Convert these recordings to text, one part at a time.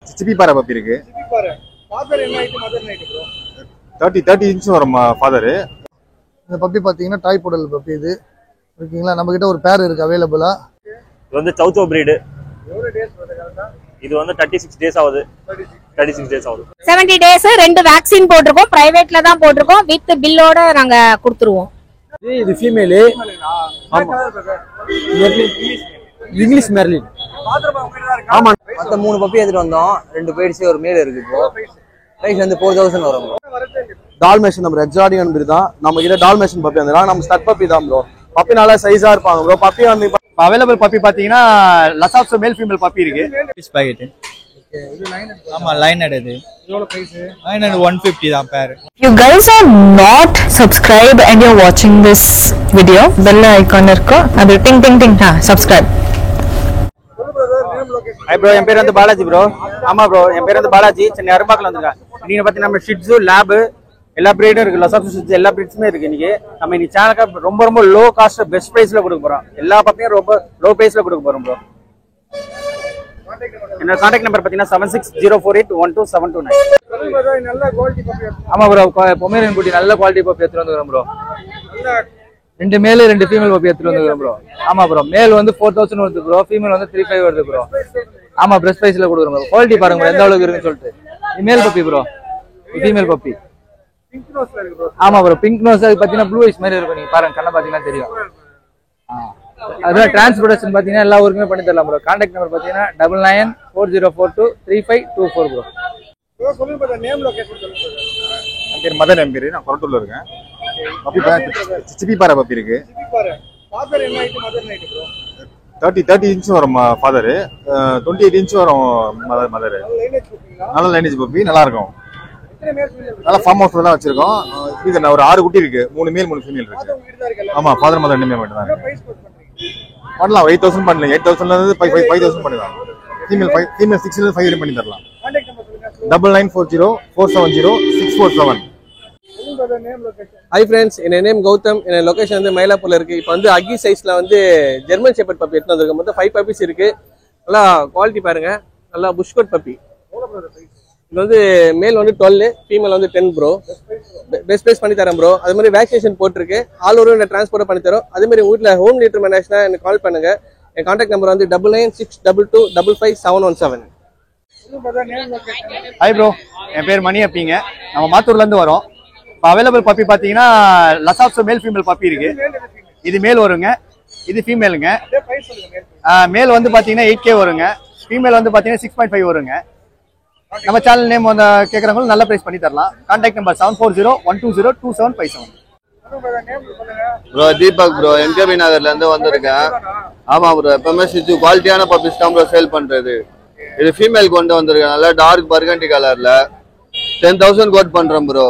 சிப்பி பாறை பப்பி இருக்கு. சிப்பி பாறை. ஃபாதர் என்ன height mother height bro? 30 inch வரும் ஃபாதர். இந்த பப்பி பாத்தீங்கன்னா டாய் போடல் பப்பி இது. ஓகேங்களா, நம்ம கிட்ட ஒரு பேர் இருக்கு அவைலபிளா. இது வந்து சௌச்சோ பிரீடு. எவ்வளவு டேஸ் வருது கரெக்ட்டா? இது வந்து 36 டேஸ் ஆகுது. 36 டேஸ் ஆகுது. 70 டேஸ். 2 வேக்சின் போட்டுருக்கோம், பிரைவேட்ல தான் போட்டுருக்கோம், வித் பில்லோட நாங்க கொடுத்துருவோம். இது ஃபீமேல். ஆமா, இங்கிலீஷ் மெர்லின். ஆமா, மொத்தம் 3 பப்பி எடுத்துட்டு வந்தோம். 2 பேட்ஸ் ஒரு மேல் இருக்கு. இப்போ பிரைஸ் வந்து 4000 வரும். டால்மேஷன் நம்ம எக்ஸாடிக் அன்பர் தான். நம்ம கிட்ட டால்மேஷன் பப்பி வந்தா நம்ம ஸ்டட் பப்பி தான் ப்ரோ. பப்பி நல்லா சைஸா இருப்பாங்க ப்ரோ. பப்பி வந்து அவைலபிள் பப்பி பாத்தீங்கன்னா லசாப்ஸ் மேல் ஃபீமேல் பப்பி இருக்கு. பீஸ் பாக்கெட். ஓகே, இது லைன் எடுத்து. ஆமா, லைன் எடுது. எவ்வளவு பிரைஸ்? லைன் எடு 150 தான் பேர். You guys are not subscribed and you're watching this video, bell icon irukku adu ting ting ting subscribe. Hi bro, என் பேர் வந்து பாலாஜி ப்ரோ. ஆமா ப்ரோ, என் பேர் வந்து பாலாஜி. சென்னை அரும்பாக்கல வந்திருக்கேன். இன்னைக்கு பாத்தீங்கன்னா நம்ம ஷிட்ஸு லேப் எல்லா பிரீடும் இருக்கு. லசாப்ஸ் ஷிட்ஸ் எல்லா பிரீட்ஸுமே இருக்கு. இன்னைக்கு நம்ம இன்னைக்கு சேனலுக்கு ரொம்ப லோ காஸ்ட் பெஸ்ட் பிரைஸ்ல கொடுக்க போறோம். எல்லா பப்பியும் ரொம்ப லோ பிரைஸ்ல கொடுக்க போறோம் ப்ரோ. என்னோட கான்டாக்ட் நம்பர் பாத்தீங்கன்னா 7604812729. நல்ல குவாலிட்டி பப்பி. ஆமா ப்ரோ, பொமேரியன் குட்டி நல்ல குவாலிட்டி பப்பி எடுத்துட்டு வந்துறோம் ப்ரோ. 2 மேல் 2 ஃபீமேல் பப்பி எடுத்துட்டு வந்துறோம் ப்ரோ. ஆமா ப்ரோ, மேல் வந்து 4000 வருது ப்ரோ, ஃபீமேல் வந்து 35 வருது ப்ரோ. ஆமா, பிரஸ்ட் பிரைஸ்ல கொடுக்குறோம் ப்ரோ. குவாலிட்டி பாருங்க ப்ரோ, எந்த அளவுக்கு இருக்குன்னு சொல்லிட்டு. இது male puppy bro, female puppy. Pink நோஸ்ல இருக்கு ப்ரோ. ஆமா ப்ரோ, பிங்க் நோஸ் பாத்தீங்கன்னா ப்ளூ ஐஸ் மாதிரி இருக்கும். நீங்க பாருங்க, கண்ணை பாத்தீங்கன்னா தெரியும். அதான் டிரான்ஸ்போர்டேஷன் பாத்தீங்கன்னா எல்லா ஊருக்குமே பண்ணி தரலாம் ப்ரோ. கான்டாக்ட் நம்பர் பாத்தீங்கன்னா 9940423524 ப்ரோ. ப்ரோ சொல்லுங்க ப்ரோ, நேம் லொகேஷன் சொல்லுங்க ப்ரோ. என் பேர் மதன் எம்பீர். நான் கொரட்டூர்ல இருக்கேன். பப்பி சிப்பி பாறை பப்பி இருக்கு. சிப்பி பாறை. ஃபாதர் என்ன height mother height bro? 30 inch வரும் ஃபாதர். 28 இன்ச் வரும் மதர். லைனேஜ் போடுறீங்களா? நல்ல லைனேஜ் பப்பி, நல்லா இருக்கும். எத்தனை மேல் ஃபீமேல்? நல்லா ஃபார்ம் ஹவுஸ்ல தான் வச்சிருக்கோம். இது ஒரு 6 குட்டி இருக்கு. 3 மேல் 3 ஃபீமேல் இருக்கு. அது உங்க கிட்ட தான் இருக்கு. ஆமா, ஃபாதர் மதர் 2 மட்டும் தான் இருக்கு. பிரைஸ் கோட் பண்றீங்க. பண்ணலாம், 8000 பண்ணலாம். 8000ல இருந்து 5000 பண்ணலாம். ஃபீமேல் 6ல இருந்து 5 பண்ணி தரலாம். கான்டாக்ட் நம்பர் சொல்லுங்க. 9940470647. சொல்லுங்க bro, name location. Hi friends, என் நேம் கௌதம். என் லொகேஷன் வந்து மயிலாப்பூர்ல இருக்கு. இப்போ வந்து அக்கி சைஸ்ல வந்து ஜெர்மன் ஷெப்பர்ட் பப்பி எடுத்து வந்திருக்கோம். மொத்தம் 5 பப்பீஸ் இருக்கு. நல்லா குவாலிட்டி பாருங்க, நல்லா புஷ்கோட் பப்பி. இது வந்து மேல் வந்து 12, ஃபீமேல் வந்து 10 ப்ரோ. பெஸ்ட் பிரைஸ் பண்ணி தரேன் ப்ரோ. அது மாதிரி வேக்சினேஷன் போட்டிருக்கு. ஆல் ஓவர் டிரான்ஸ்போர்ட் பண்ணி தரோம். அதே மாதிரி வீட்டில் ஹோம் லிட்டர் மேனேஜ்னா எனக்கு கால் பண்ணுங்க. என் கான்டாக்ட் நம்பர் வந்து 9962255717. ஹாய் ப்ரோ, என் பேர் மணி அப்பிங்க. நம்ம மாத்தூர்ல இருந்து வரோம். இப்போ அவைலபிள் பப்பி பாத்தீங்கன்னா லசாப்ஸ் மேல் ஃபீமேல் பப்பி இருக்கு. இது மேல் வருங்க, இது ஃபீமேலுங்க. மேல் வந்து பாத்தீங்கன்னா 8K வருங்க, ஃபீமேல் வந்து பாத்தீங்கன்னா 6.5 வருங்க. நம்ம சேனல் நேம் வந்து கேட்கறவங்க நல்ல பிரைஸ் பண்ணி தரலாம். Contact number 7401202757. Bro Deepak bro, MKB நகர்ல இருந்து வந்திருக்கேன். ஆமா ப்ரோ, எப்பவுமே சிச்சு குவாலிட்டியான பப்பீஸ் தான் ப்ரோ சேல் பண்றது. இது ஃபீமேல் கொண்டு வந்திருக்கேன், நல்லா டார்க் பர்கண்டி கலர்ல. 10,000 கோட் பண்றோம் ப்ரோ.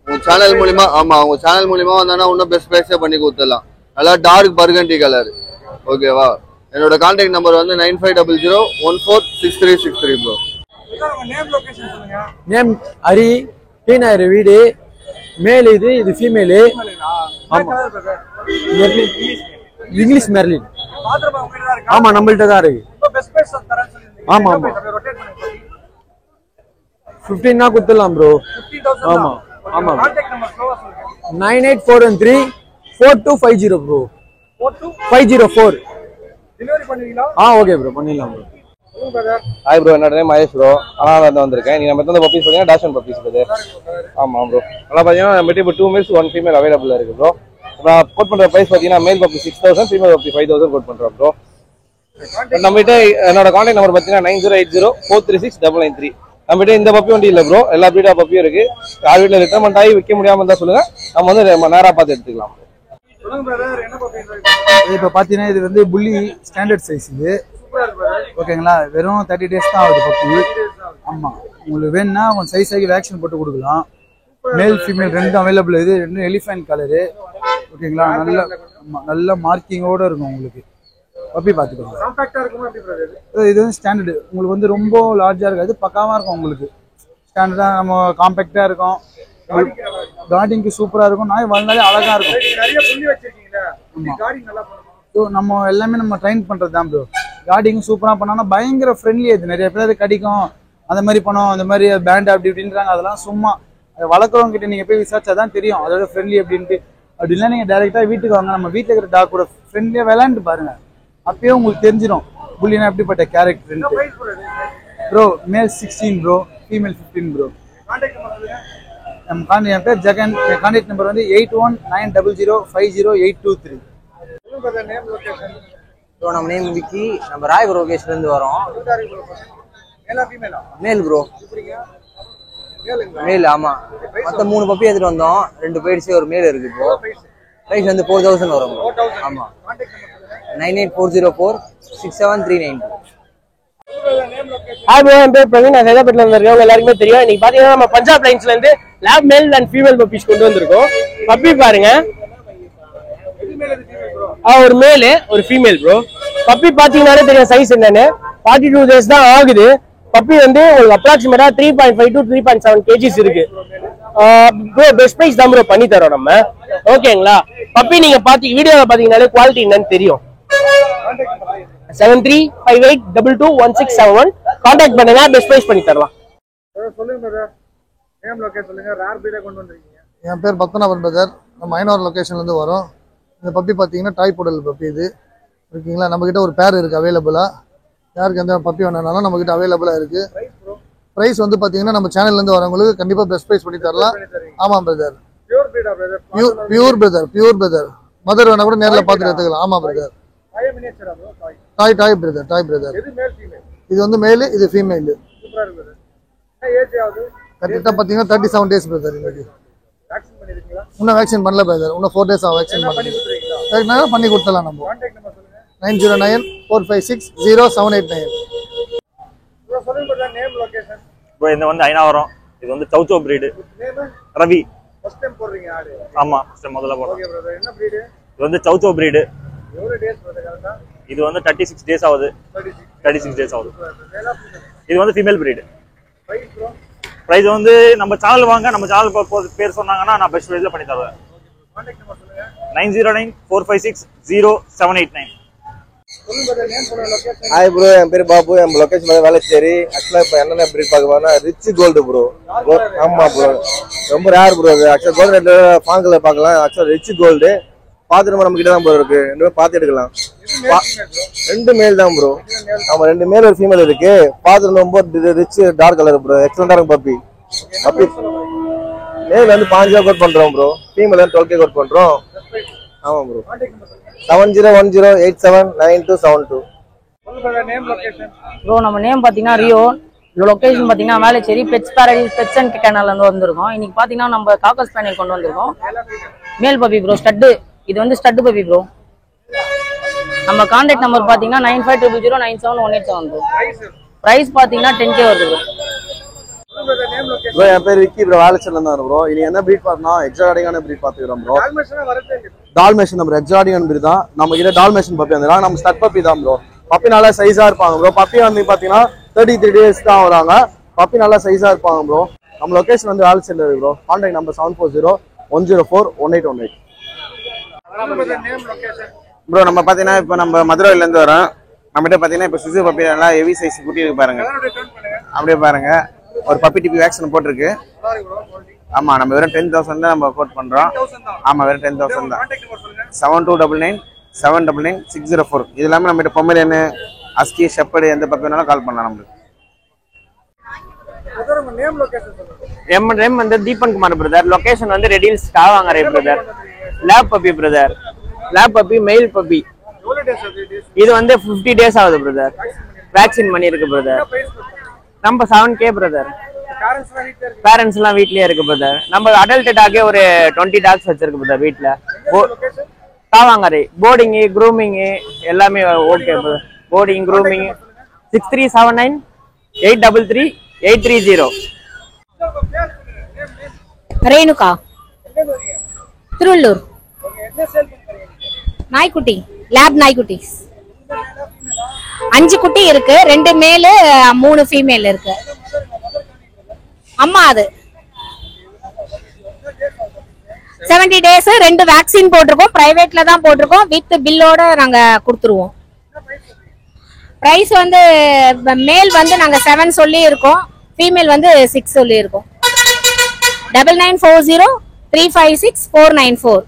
உங்க சேனல் மூலியமா. ஆமா, உங்க சேனல் மூலியமா வந்தானா இன்னும் பெஸ்ட் பிரைஸே பண்ணி கொடுத்துடலாம். நல்லா டார்க் பர்கண்டி கலர். ஓகேவா? என்னோட கான்டாக்ட் நம்பர் வந்து 9500146363 ப்ரோ. நேம் லொகேஷன் சொல்லுங்க. நேம் ஹரி, டீனாயிர வீடு. மேல் இது ஃபீமேல். ஆமா, இங்கிலீஷ் மெர்லின். ஃபாதர் உங்க கிட்ட தான் இருக்கு. ஆமா, நம்மள்ட்ட தான் இருக்கு. இப்போ பெஸ்ட் பிரைஸ் தரேன்னு சொல்லிருந்தீங்க. ஆமா ஆமா, ரொட்டேட் பண்ணி 15 கொடுத்துடலாம் ப்ரோ. 15,000. ஆமா ஆமா. கான்டாக்ட் நம்பர் ஸ்லோவா சொல்லுங்க. 98413425 ப்ரோ. 504. டெலிவரி பண்ணுவீங்களா? ஓகே ப்ரோ, பண்ணிடலாம் ப்ரோ. ஹாய் ப்ரோ, என்னோட நேம் மகேஷ் ப்ரோ. ஆனால் வந்து வந்திருக்கேன். நீங்கள் நம்ம எத்தனை பப்பீஸ் பார்த்தீங்கன்னா டாஷன் பப்பீஸ் இருக்குது. ஆமாம் ப்ரோ, நல்லா பார்த்தீங்கன்னா நம்மகிட்ட இப்போ 2 மேல்ஸ் 1 ஃபீமேல் அவைலபிள் இருக்குது ப்ரோ. நான் கோட் பண்ணுற ப்ரைஸ் பார்த்தீங்கன்னா male puppy 6000, female puppy 5000 quote பண்ணுறோம் ப்ரோ. நம்மகிட்ட என்னோட கான்டாக்ட் நம்பர் பார்த்தீங்கன்னா 9080436993. நம்மகிட்ட இந்த பப்பி வண்டி இல்லை ப்ரோ, எல்லா பிரீடா பப்பியும் இருக்கு. யார் வீட்டில் ரிட்டர்மெண்ட் ஆகி விற்க முடியாமல் இருந்தால் சொல்லுங்க, நம்ம வந்து நேராக பார்த்து எடுத்துக்கலாம். இப்போ பார்த்தீங்கன்னா இது வந்து புள்ளி ஸ்டாண்டர்ட் சைஸ் இது. ஓகேங்களா, வெறும் 30 டேஸ் தான் ஆகுது பப்பி. ஆமாம், உங்களுக்கு வேணும்னா கொஞ்சம் சைஸ் ஆகி வேக்சின் போட்டு கொடுக்கலாம். Male female 2 available. இது 2 எலிஃபென்ட் கலரு. ஓகேங்களா, நல்ல மார்க்கிங்கோடு இருக்கும் உங்களுக்கு. பப்பி பார்த்துக்கோங்க. இது வந்து ஸ்டாண்டர்டு. உங்களுக்கு வந்து ரொம்ப லார்ஜாக இருக்காது, பக்காவாக இருக்கும் உங்களுக்கு. ஸ்டாண்டர்டாக நம்ம காம்பேக்டாக இருக்கும். கார்டிங்க்கு சூப்பராக இருக்கும். நாய் வாழ்ந்தாலே அழகாக இருக்கும். ஸோ நம்ம எல்லாமே நம்ம ட்ரைன் பண்ணுறது தான் ப்ரோ. கார்டிங் சூப்பராக பண்ணோன்னா பயங்கர ஃப்ரெண்ட்லி. அது நிறைய பேர் கடிக்கும், அந்த மாதிரி பணம் அந்த மாதிரி பேண்ட் அப்படி இப்படின்றாங்க. அதெல்லாம் சும்மா வளர்க்குறவங்க கிட்ட நீங்க போய் விசாரிச்சாதான் தெரியும் அதோட ஃப்ரெண்ட்லி அப்படின்ட்டு. அப்படின்னா நீங்க டைரக்டா வீட்டுக்கு வாங்க, நம்ம வீட்டுல இருக்கிற டாக் கூட ஃப்ரெண்ட்லியா விளையாண்டு பாருங்க, அப்பயே உங்களுக்கு தெரிஞ்சிடும் புள்ளினா எப்படிப்பட்ட கேரக்டர். ப்ரோ மேல் 16 ப்ரோ, ஃபீமேல் 15 ப்ரோ. என் பேர் ஜெகன். என் கான்டாக்ட் நம்பர் வந்து 8190050823. ப்ரோ நம்ம நேம் விக்கி, நம்ம ராயபுரம் லொகேஷன்ல இருந்து வரோம். மேல் ப்ரோ, மேல். ஆமா, மொத்த 3 பப்பி எடுத்துட்டு வந்தோம், 2 போயிடுச்சு, ஒரு மேல் இருக்கு. இப்போ பிரைஸ் வந்து 4000 வரும். ஆமா, 9840467392. ஹாய் ப்ரோ, என் பேர் பிரவீன், நான் சைதாப்பேட்டில் வந்திருக்கேன். உங்க எல்லாருக்குமே தெரியும். இன்னைக்கு பாத்தீங்கன்னா நம்ம பஞ்சாப் லைன்ஸ்ல இருந்து lab male and female puppies கொண்டு வந்திருக்கோம். பப்பி பாருங்க, ஒரு மேல் ஒரு ஃபீமேல் ப்ரோ. பப்பி பாத்தீங்கன்னாலே தெரியும் சைஸ் என்னன்னு. 42 டேஸ் தான் ஆகுது. பப்பி வந்து உங்களுக்கு அப்ராக்சிமேட்டா 3.5 to 3.7 kgs இருக்கு ப்ரோ. பெஸ்ட் பிரைஸ் தான் ப்ரோ பண்ணி தரோம் நம்ம, ஓகேங்களா? பப்பி நீங்க வீடியோல பாத்தீங்கன்னாலே குவாலிட்டி என்னன்னு தெரியும். 7358221671 கான்டாக்ட் பண்ணுங்க, பெஸ்ட் பிரைஸ் பண்ணி தரலாம். என் பேர் பத்மநாபன் பிரதர், நம்ம ஐநூறு லொகேஷன்லேருந்து வரோம். இந்த பப்பி பார்த்தீங்கன்னா டாய் போடல் பப்பி இது, ஓகேங்களா? நம்மக்கிட்ட ஒரு பேர் இருக்குது அவைலபிளாக. யாருக்கு எந்த பப்பி வேணுனாலும் நம்மக்கிட்ட அவைலபிளாக இருக்குது. ப்ரைஸ் வந்து பார்த்தீங்கன்னா நம்ம சேனல்லேருந்து வரவங்களுக்கு கண்டிப்பாக பெஸ்ட் ப்ரைஸ் பண்ணி தரலாம். ஆமாம் பிரதர், பியூர் பிரதர். மதர் வேணா கூட நேரில் பார்த்துட்டு எடுத்துக்கலாம். ஆமாம் பிரதர், டாய் பிரதர். இது வந்து மேலு, இது ஃபீமேலு. கரெக்டாக பார்த்தீங்கன்னா 37 days பிரதர். இன்னைக்கு இன்னும் வேக்சின் பண்ணல பிரதர், இன்னும் 4 days வேக்சின் பண்ணி கொடுத்துடலாம். நம்ம 9094560789. இது வந்து ஐநாவரம். இது வந்து சவுச்சோ பிரீடு ரவி. ஆமா, முதல்ல போடுறோம். இது வந்து சவுச்சோ பிரீடு. இது வந்து 36 days ஆகுது. 36 days ஆகுது. இது வந்து ஃபீமேல் பிரீடு. பிரைஸ் வந்து நம்ம சேனல் வாங்க, நம்ம சேனல் பேர் சொன்னாங்கன்னா நான் பெஸ்ட் ப்ரைஸ்ல பண்ணி தருவேன். 9094560789. ஹாய் ப்ரோ, என் பேர் பாபு, என் லொகேஷன் வந்து வேலைச்சேரி. ஆக்சுவலா இப்போ என்னென்ன பிரீட் பார்க்க போனா ரிச் கோல்டு ப்ரோ. ஆமா ப்ரோ, ரொம்ப ரேர் ப்ரோ. ஆக்சுவலா கோல்டு ரேட்ல ஃபாங்கில் பார்க்கலாம். ஆக்சுவலா ரிச் கோல்டு பார்த்துட்டு நம்ம கிட்ட தான் ப்ரோ இருக்கு. ரெண்டுமே பார்த்து எடுக்கலாம். 2 மேல் தான் ப்ரோ. ஆமா, 2 மேல் ஒரு ஃபீமேல் இருக்கு. பார்த்துட்டு ரொம்ப ரிச் டார்க் கலர் ப்ரோ. எக்ஸலண்டா இருக்கும் பப்பி. பப்பி மேல் வந்து 5000 கோட் பண்றோம் ப்ரோ. ஃபீமேல் வந்து 12K கோட் பண்றோம். ஆமா ப்ரோ, 7010879272. ப்ரோ நம்ம நேம் பாத்தீங்கன்னா ரியோ. லொகேஷன் பாத்தீங்கன்னா Velachery pets paradise pets and கேனல்ல இருந்து வந்திருக்கோம். இன்னைக்கு பாத்தீங்கன்னா நம்ம காக்கஸ் பேனல் கொண்டு வந்திருக்கோம். மேல் பப்பி ப்ரோ, ஸ்டட்டு. இது வந்து ஸ்டட்டு பப்பி ப்ரோ. நம்ம கான்டாக்ட் நம்பர் பாத்தீங்கன்னா 9500097187 ப்ரோ. பிரைஸ் பாத்தீங்கன்னா 10K வருது ப்ரோ. ப்ரோ என் பேர் விக்கி ப்ரோ, வேலைச்சேரில இருந்து வரோம் ப்ரோ. இது என்ன பிரீட் பார்த்தா எக்ஸாடிக்கான பிரீட் பார்த்துக்கிறோம் ப்ரோ. டால்மேஷன் நம்ம எக்ஸாடிகன் பிரீட் தான். நம்ம கிட்ட டால்மேஷன் பப்பி வந்துடும். நம்ம ஸ்டட் பப்பி தான் ப்ரோ. பப்பி நல்லா சைஸா இருப்பாங்க ப்ரோ. பப்பி வந்து பாத்தீங்கன்னா 33 days தான் வராங்க. பப்பி நல்லா சைஸா இருப்பாங்க ப்ரோ. நம்ம லொகேஷன் வந்து வேலைச்சேரில இருக்கு ப்ரோ. Contact number 7401041818. ப்ரோ நம்ம பாத்தீங்கன்னா இப்போ நம்ம மதுரையில இருந்து வரோம். நம்மகிட்ட பாத்தீங்கன்னா இப்போ சுசு பப்பி நல்லா ஹெவி சைஸ் குட்டி இருக்கு பாருங்க. அப்படியே பாருங்க, ஒரு பப்பி டிபி வேக்சின் போட்டிருக்கு. ஆமா, நம்ம வெறும் 10,000 தான் நம்ம கோட் பண்றோம். ஆமா, வெறும் 10,000 தான். 7299799604. இது எல்லாமே நம்ம பொம்மரியன், அஸ்கி, ஷெப்பர்டு எந்த பப்பி வேணாலும் கால் பண்ணலாம். நம்மளுக்கு நேம் வந்து தீபன் குமார் பிரதர். லொகேஷன் வந்து riddles Kavangarai brother. Lab puppy brother. Lab puppy mail puppy. இது வந்து 50 days ஆகுது பிரதர். வேக்சின் பண்ணிருக்கு பிரதர். நம்ம 7K பிரதர். பேரண்ட்ஸ் எல்லாம் வீட்லயே இருக்கு பிரதர். நம்ம அடல்ட் டாகே ஒரு 20 டாக்ஸ் வச்சிருக்கு பிரதர் வீட்ல. காவாங்கரை. போர்டிங், க்ரூமிங் எல்லாமே okay brother. Boarding, grooming. 6379833830. Renuka, Tiruvallur. நாய்க்குட்டி, லேப் நாய்க்குட்டி 5 குட்டி இருக்கு. 2 மேலு 3 ஃபீமேல் இருக்கு. அம்மா அது 70 days. 2 வேக்சின் போட்டிருக்கோம். பிரைவேட்ல தான் போட்டிருக்கோம். வித் பில்லோட நாங்க கொடுத்துருவோம். பிரைஸ் வந்து மேல் வந்து நாங்க 7 சொல்லி இருக்கோம். ஃபீமேல் வந்து 6 சொல்லியிருக்கோம். 9940356494.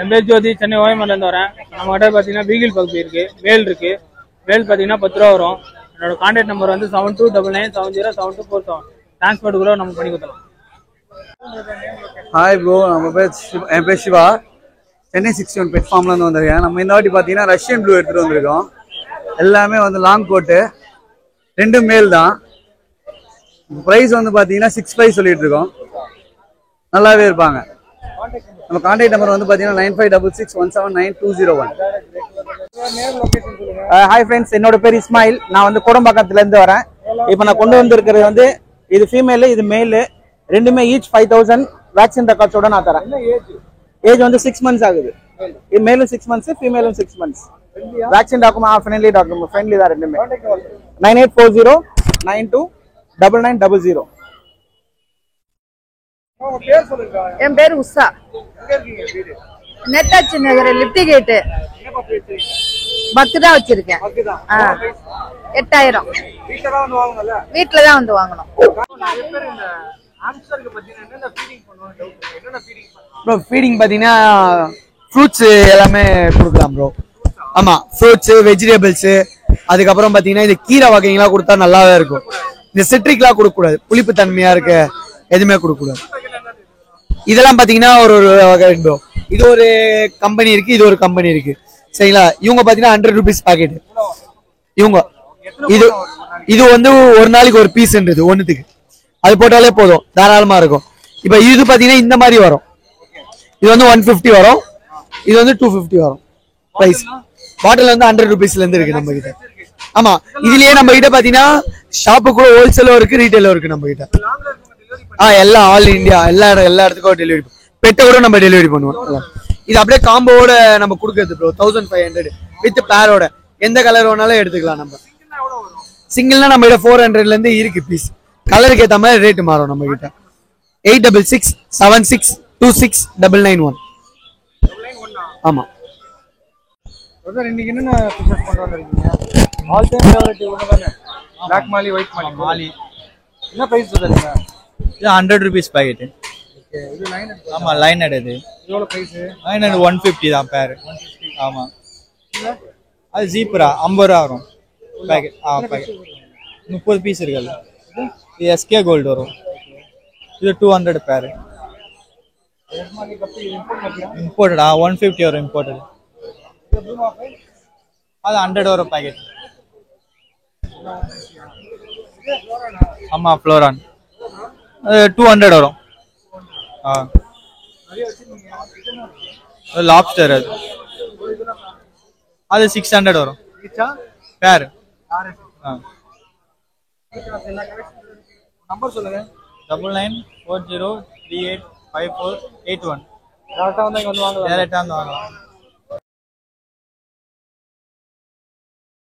என் பேர் ஜோதி, சென்னை ஓயமலேருந்து வரேன். நம்ம கிட்ட பார்த்தீங்கன்னா பீகிள் பப்பி இருக்கு, மேல் இருக்கு. மேல் பார்த்தீங்கன்னா 10 ரூபா வரும். என்னோட கான்டாக்ட் நம்பர் வந்து 7299707247. டிரான்ஸ்போர்ட் கூட நம்ம பண்ணி கொடுத்தலாம். ஹாய் ப்ரோ, என் பேர் சிவா. சென்னை 61 பெட் ஃபார்ம்லேருந்து வந்திருக்கேன். நம்ம இந்த வாட்டி பார்த்தீங்கன்னா ரஷ்யன் ப்ளூ எடுத்துகிட்டு வந்திருக்கோம். எல்லாமே வந்து லாங் கோட்டு, 2 மேல் தான். ப்ரைஸ் வந்து பார்த்தீங்கன்னா 6,500 சொல்லிட்டு இருக்கோம். நல்லாவே இருப்பாங்க. நம்ம கான்டாக்ட் நம்பர் வந்து பார்த்தீங்கன்னா 9566179201. ஹாய் ஃப்ரெண்ட்ஸ், என்னோட பேர் இஸ்மாயில். நான் வந்து கோடம்பாக்கத்துலேருந்து வரேன். இப்போ நான் கொண்டு வந்திருக்கிறது வந்து இது ஃபீமேலு, இது மேலு. ரெண்டுமே ஈச் 5000 வேக்சின் ரெக்கார்ட்ஸோட நான் தரேன். ஏஜ் வந்து 6 months ஆகுது. இது மேலும் 6 months, ஃபீமேலும் 6 months. Vaccine document friendly தான் ரெண்டுமே. 9840929900. என் பேர் உஷா. நேதாஜி நகர் லிப்டி கேட்டு 10 தான் வச்சிருக்கேன். 8000 வீட்டுல தான் வந்து வாங்கணும். ப்ரோ ஃபீடிங் பார்த்தீங்கன்னா ஃப்ரூட்ஸ் எல்லாமே கொடுக்கலாம் ப்ரோ. ஆமாம், ஃப்ரூட்ஸு, வெஜிடபிள்ஸு, அதுக்கப்புறம் பார்த்தீங்கன்னா இந்த கீரை வகைங்களாம் கொடுத்தா நல்லாவே இருக்கும். இந்த சிட்ரிக்லாம் கொடுக்கக்கூடாது, புளிப்பு தன்மையாக இருக்க எதுவுமே கொடுக்கக்கூடாது. இதெல்லாம் பார்த்தீங்கன்னா ஒரு வகை ப்ரோ. இது ஒரு கம்பெனி இருக்குது, இது ஒரு கம்பெனி இருக்குது, சரிங்களா. இவங்க பார்த்தீங்கன்னா 100 rupees பாக்கெட்டு. இவங்க இது வந்து ஒரு நாளைக்கு ஒரு பீஸ்ன்றது ஒன்றுத்துக்கு, அது போட்டாலே போதும், தாராளமாக இருக்கும். இப்போ இது பார்த்தீங்கன்னா இந்த மாதிரி வரும். இது வந்து 150 வரும், இது வந்து 250 வரும். ப்ரைஸ் பாட்டில் வந்து 100 rupeesலேருந்து இருக்கு நம்ம கிட்ட. ஆமா, இதுலயே நம்ம கிட்ட பாத்தீங்கன்னா ஷாப்பு கூட ஹோல்சேலும் இருக்கு, ரீட்டைலும் இருக்கு நம்ம கிட்ட. எல்லாம் ஆல் இந்தியா எல்லா இடத்துக்கும் டெலிவரி, பெட்டை கூட நம்ம டெலிவரி பண்ணுவோம். இது அப்படியே காம்போட நம்ம கொடுக்கறது ப்ரோ. 1500 வித் பேரோட, எந்த கலர் வேணாலும் எடுத்துக்கலாம். நம்ம சிங்கிள்னா நம்ம கிட்ட 400லேருந்து இருக்கு பீஸ். கலருக்கு ஏற்ற மாதிரி ரேட்டு மாறும் நம்ம கிட்ட. 8667626991. ஆமா. இன்னைக்கு என்னென்ன ஃபிஷஸ் கொண்டு வந்திருக்கீங்க? ஆல் டைம் ஃபேவரட் இவங்க தானே, பிளாக் மாலி, ஒயிட் மாலி. என்ன பிரைஸ் சொல்றீங்க? இது 100 rupees பாக்கெட். ஓகே, இது லைன் ஹெட். ஆமா, லைன் ஹெட். இது எவ்வளவு பிரைஸ்? லைன் ஹெட் 150 தான் பேர். ஆமா, அது ஜீப்ரா 50 ரூபா வரும் பாக்கெட். பாக்கெட் 30 பீஸ் இருக்குல்ல. இது எஸ்கே கோல்ட் வரும். இது 200 பேர். இம்போர்ட்டடா 150 வரும் இம்போர்ட்டட். அது 100 வரும் பாக்கெட். ஆமா, ஃப்ளோரான் 200 வரும். லாப்ஸ்டர் அது 600 வரும் பேர். நம்பர் சொல்லுங்க. 9940385481. டேரக்டா வந்து இங்க வந்து வாங்கலாம். டேரக்டா வந்து வாங்கலாம்.